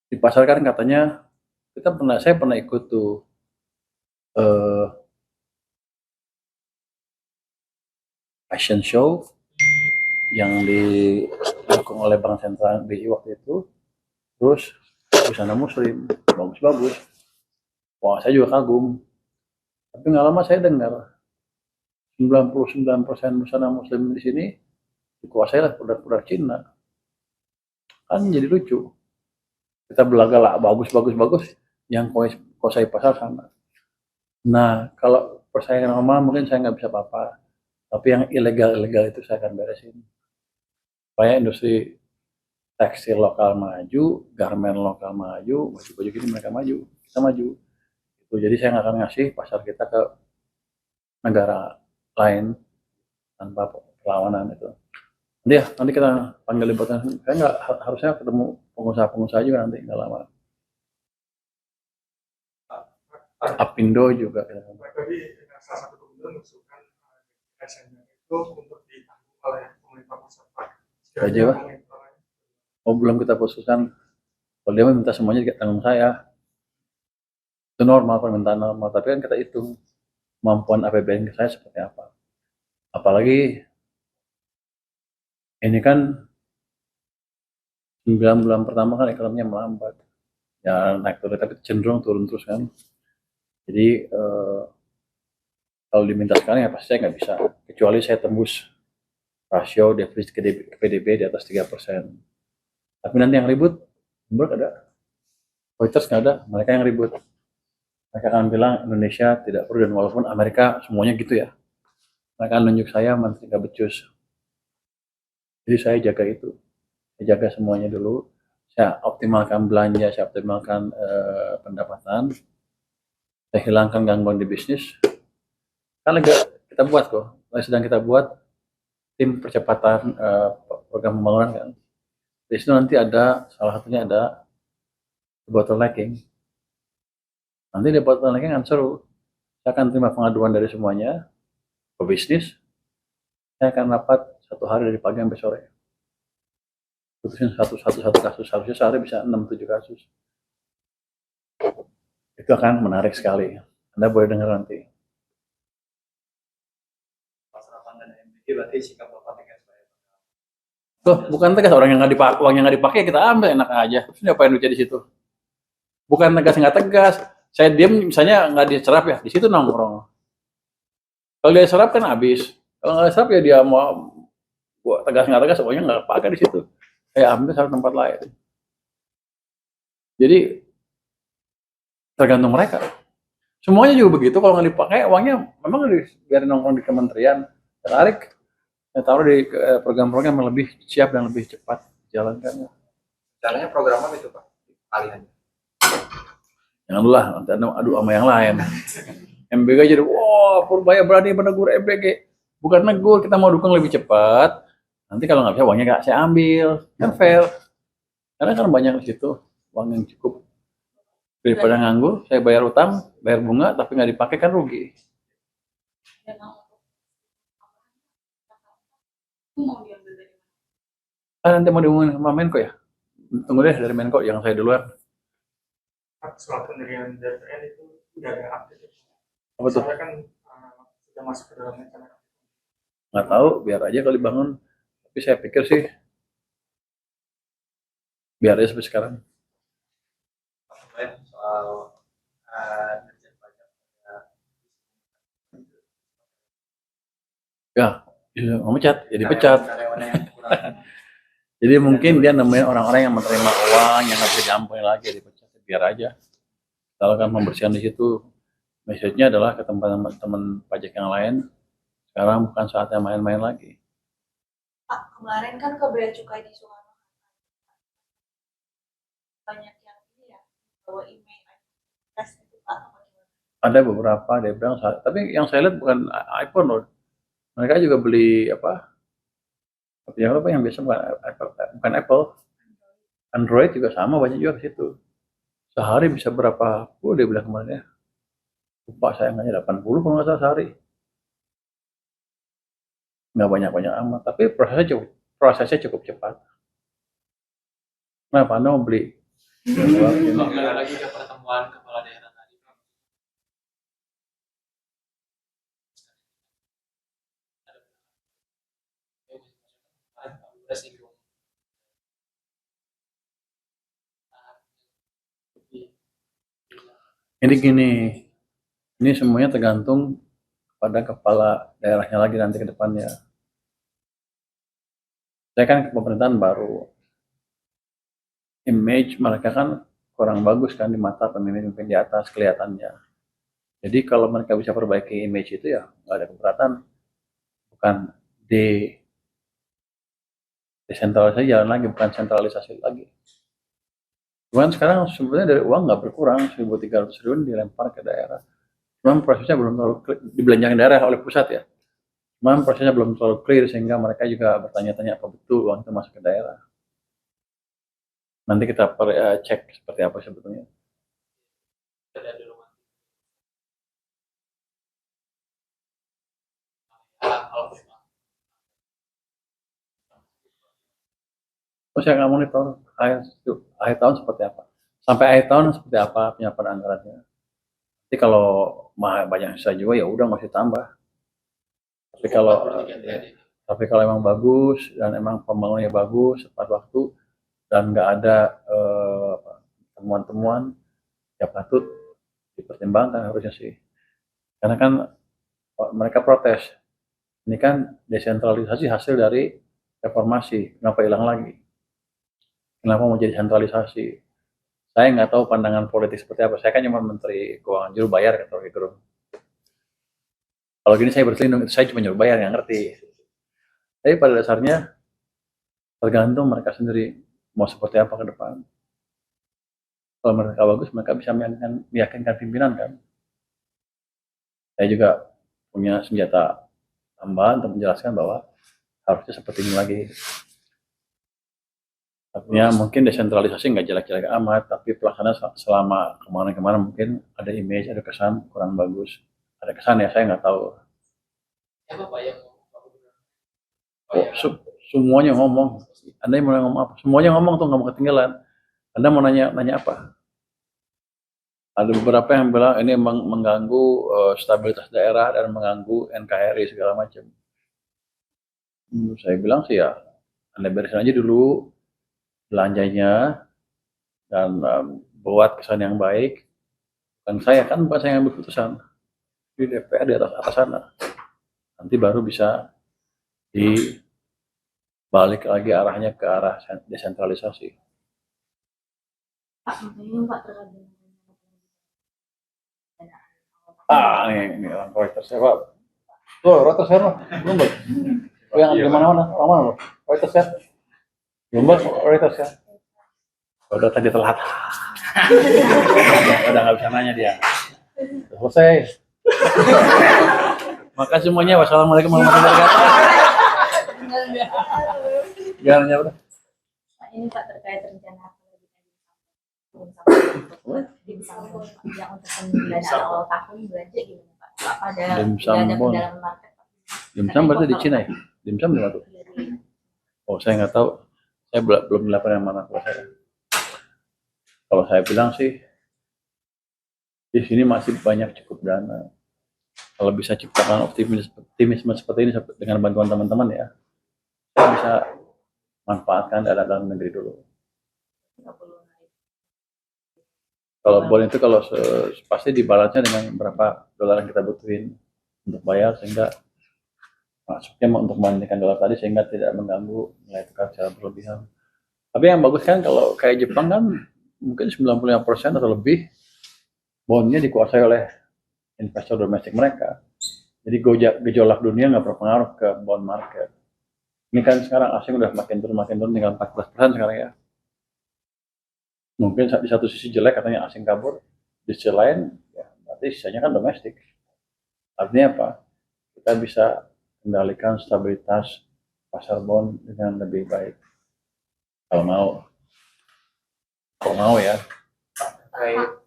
Di pasar kan katanya saya pernah ikut tuh eh, fashion show yang didukung oleh Bank Sentral BI waktu itu. Terus busana muslim bagus-bagus. Wah, saya juga kagum. Tapi nggak lama saya dengar 99% busana muslim di sini dikuasai oleh produk-produk Cina. Kan jadi lucu. Kita belaga lah bagus-bagus-bagus yang kuasai pasar sana. Nah, kalau persaingan normal mungkin saya nggak bisa apa-apa. Tapi yang ilegal-ilegal itu saya akan beresin. Supaya industri tekstil lokal maju, garmen lokal maju, baju-baju gini mereka maju, kita maju. Itu jadi saya nggak akan ngasih pasar kita ke negara lain tanpa perlawanan itu. Nanti kita panggil liputan. Saya nggak harusnya ketemu pengusaha-pengusaha juga nanti nggak lama. Apindo juga. Tadi salah satu gubernur mengusulkan SN itu untuk ditanggung oleh pemerintah pusat. Aja Pak. Oh, belum kita putuskan. Kalau dia minta semuanya tanggung saya, itu normal, permintaan normal. Tapi kan kita hitung kemampuan APBN saya seperti apa. Apalagi ini kan 9 bulan pertama kan ekonominya melambat. Ya naik turun, tapi cenderung turun terus kan. Jadi kalau diminta sekarang ya pasti saya nggak bisa. Kecuali saya tembus rasio defisit ke PDB di atas 3%. Tapi nanti yang ribut, Bloomberg ada, Reuters nggak ada, mereka yang ribut. Mereka akan bilang Indonesia tidak perlu, dan walaupun Amerika semuanya gitu ya. Mereka akan nunjuk saya menteri nggak becus. Jadi saya jaga itu. Saya jaga semuanya dulu. Saya optimalkan belanja, saya optimalkan pendapatan. Saya hilangkan gangguan di bisnis. Kan kita buat kok. Sedang kita buat tim percepatan program pembangunan kan. Di situ nanti ada, salah satunya ada bottlenecking. Nanti di bottlenecking kan seru. Saya akan terima pengaduan dari semuanya, pebisnis. Saya akan rapat 1 hari dari pagi sampai sore. Putusin satu kasus. Harusnya sehari bisa 6-7 kasus. Itu akan menarik sekali. Anda boleh dengar nanti. Berarti sikap Bapak tegas, Pak. Loh, bukan tegas, orang yang nggak dipakai, uang yang nggak dipakai kita ambil, enak aja. Terus ngapain duitnya di situ? Bukan tegas nggak tegas. Saya diam misalnya nggak diserap ya, di situ nongkrong. Kalau dia serap kan habis. Kalau nggak serap ya dia mau buat tegas nggak tegas, uangnya nggak pakai di situ. Saya ambil satu tempat lain. Jadi tergantung mereka. Semuanya juga begitu. Kalau nggak dipakai, uangnya memang biar nongkrong di kementerian. Tarik, saya taruh di program-program yang lebih siap dan lebih cepat jalankannya. Caranya program apa itu, Pak? Alihannya. Jangan lah, nanti adu sama yang lain. MBG jadi, wah, Purbaya berani menegur MBG. Bukan negur, kita mau dukung lebih cepat. Nanti kalau nggak bisa, uangnya nggak saya ambil. Kan fair. Karena kan banyak di situ uang yang cukup. Daripada nganggur, saya bayar utang, bayar bunga, tapi nggak dipakai kan rugi. Nanti mau diumumin sama Menko ya? Tunggu deh dari Menko, yang saya duluan. Surat pendirian DPR itu udah ada update. Apa tuh? Soalnya kan sudah masuk ke dalam rencana. Nggak tahu, biar aja kalau dibangun. Tapi saya pikir sih, biar aja sampai sekarang. Soal dirjen pajak. Ya, mau pecat, jadi pecat. Jadi mungkin dia nemuin orang-orang yang menerima uang yang nggak bisa diampuni lagi, dipecat. Biar aja. Kalau kan pembersihan di situ, message-nya adalah ke teman-teman pajak yang lain, sekarang bukan saatnya main-main lagi. Pak, kemarin kan ke bea cukai di Soekarno banyak yang ini ya, bawa email tes itu Pak, apa gimana? Ada beberapa dia bilang, tapi yang saya lihat bukan iPhone loh. Mereka juga beli apa? Yang apa yang biasa bukan Apple. Android juga sama, banyak juga ke situ. Sehari bisa berapa puluh dia bilang kemarin ya. Lupa saya nggak 80 kalau nggak salah sehari. Nggak banyak-banyak amat, tapi prosesnya cukup cepat. Kenapa Anda mau beli Kembali lagi ke pertemuan kepala daerah tadi. Udah singgung. Ini gini, ini semuanya tergantung pada kepala daerahnya lagi nanti ke depannya. Saya kan ke pemerintahan baru, image mereka kan kurang bagus kan di mata pemimpin-pemimpin di atas kelihatannya. Jadi kalau mereka bisa perbaiki image itu ya nggak ada keberatan, bukan desentralisasi jalan lagi, bukan sentralisasi lagi. Cuman sekarang sebenarnya dari uang nggak berkurang, 1.300 triliun dilempar ke daerah. Cuman prosesnya belum terlalu dibelanjakan daerah oleh pusat ya. Cuman prosesnya belum terlalu clear sehingga mereka juga bertanya-tanya apa betul uang itu masuk ke daerah. Nanti kita cek seperti apa sebetulnya. Ada di rumah. Terus yang nggak monitor akhir tahun seperti apa, sampai akhir tahun seperti apa penyampaian anggarannya. Jadi kalau banyak sisa juga ya udah nggak usah tambah. Tapi kalau emang bagus dan emang pembangunannya bagus tepat waktu dan nggak ada temuan-temuan ya patut dipertimbangkan harusnya sih. Karena kan mereka protes. Ini kan desentralisasi hasil dari reformasi, kenapa hilang lagi? Kenapa mau jadi sentralisasi? Saya nggak tahu pandangan politik seperti apa. Saya kan cuma Menteri Keuangan, juru bayar kata Rocky Gerung. Kalau gini saya berselindung, itu saya cuma juru bayar, nggak ngerti. Tapi pada dasarnya tergantung mereka sendiri mau seperti apa ke depan. Kalau mereka bagus, mereka bisa meyakinkan pimpinan kan. Saya juga punya senjata tambahan untuk menjelaskan bahwa harusnya seperti ini lagi. Artinya mungkin desentralisasi nggak jelek-jelek amat, tapi pelaksanaan selama kemarin-kemarin mungkin ada image, ada kesan kurang bagus. Ada kesan ya, saya nggak tahu. Siapa Pak yang Semuanya ngomong. Anda mau ngomong apa? Semuanya ngomong tuh nggak mau ketinggalan. Anda mau nanya apa? Ada beberapa yang bilang ini mengganggu stabilitas daerah dan mengganggu NKRI segala macam. Saya bilang sih ya, Anda beresin aja dulu belanjanya dan buat kesan yang baik. Dan saya kan bukan saya yang ambil keputusan di DPR di atas sana. Nanti baru bisa dibalik lagi arahnya ke arah desentralisasi. Pak, makanya Pak terkait dengan Ini orang Reuters ya Pak. Tuh Reuters ya belum Pak. Oh yang di mana-mana, orang mana loh? Reuters ya. Belum Pak, Reuters ya. Udah tadi telat. Udah nggak bisa nanya dia. Selesai. Makasih semuanya. Wassalamualaikum warahmatullahi wabarakatuh. Jangan ya udah. Pak, ini Pak terkait rencana yang untuk pendanaan awal tahun belanja gimana Pak? Apa ada pendalaman market Pak? Dimsum berarti di Cina ya? Dimsum di mana tuh? Oh saya nggak tahu. Saya belum melakukan yang mana kalau saya. Kalau saya bilang sih di sini masih banyak cukup dana. Kalau bisa ciptakan optimisme seperti ini dengan bantuan teman-teman ya, saya bisa manfaatkan dana dalam negeri dulu. Kalau bond itu kalau pasti dibalasnya dengan berapa dolar yang kita butuhin untuk bayar sehingga masuknya untuk membandingkan dolar tadi sehingga tidak mengganggu nilai tukar secara berlebihan. Tapi yang bagus kan kalau kayak Jepang kan mungkin 95% atau lebih bondnya dikuasai oleh investor domestik mereka. Jadi gejolak dunia nggak berpengaruh ke bond market. Ini kan sekarang asing udah makin turun tinggal 14% sekarang ya. Mungkin di satu sisi jelek katanya asing kabur, di sisi lain ya berarti sisanya kan domestik. Artinya apa? Kita bisa kendalikan stabilitas pasar bond dengan lebih baik. Kalau mau ya. terkait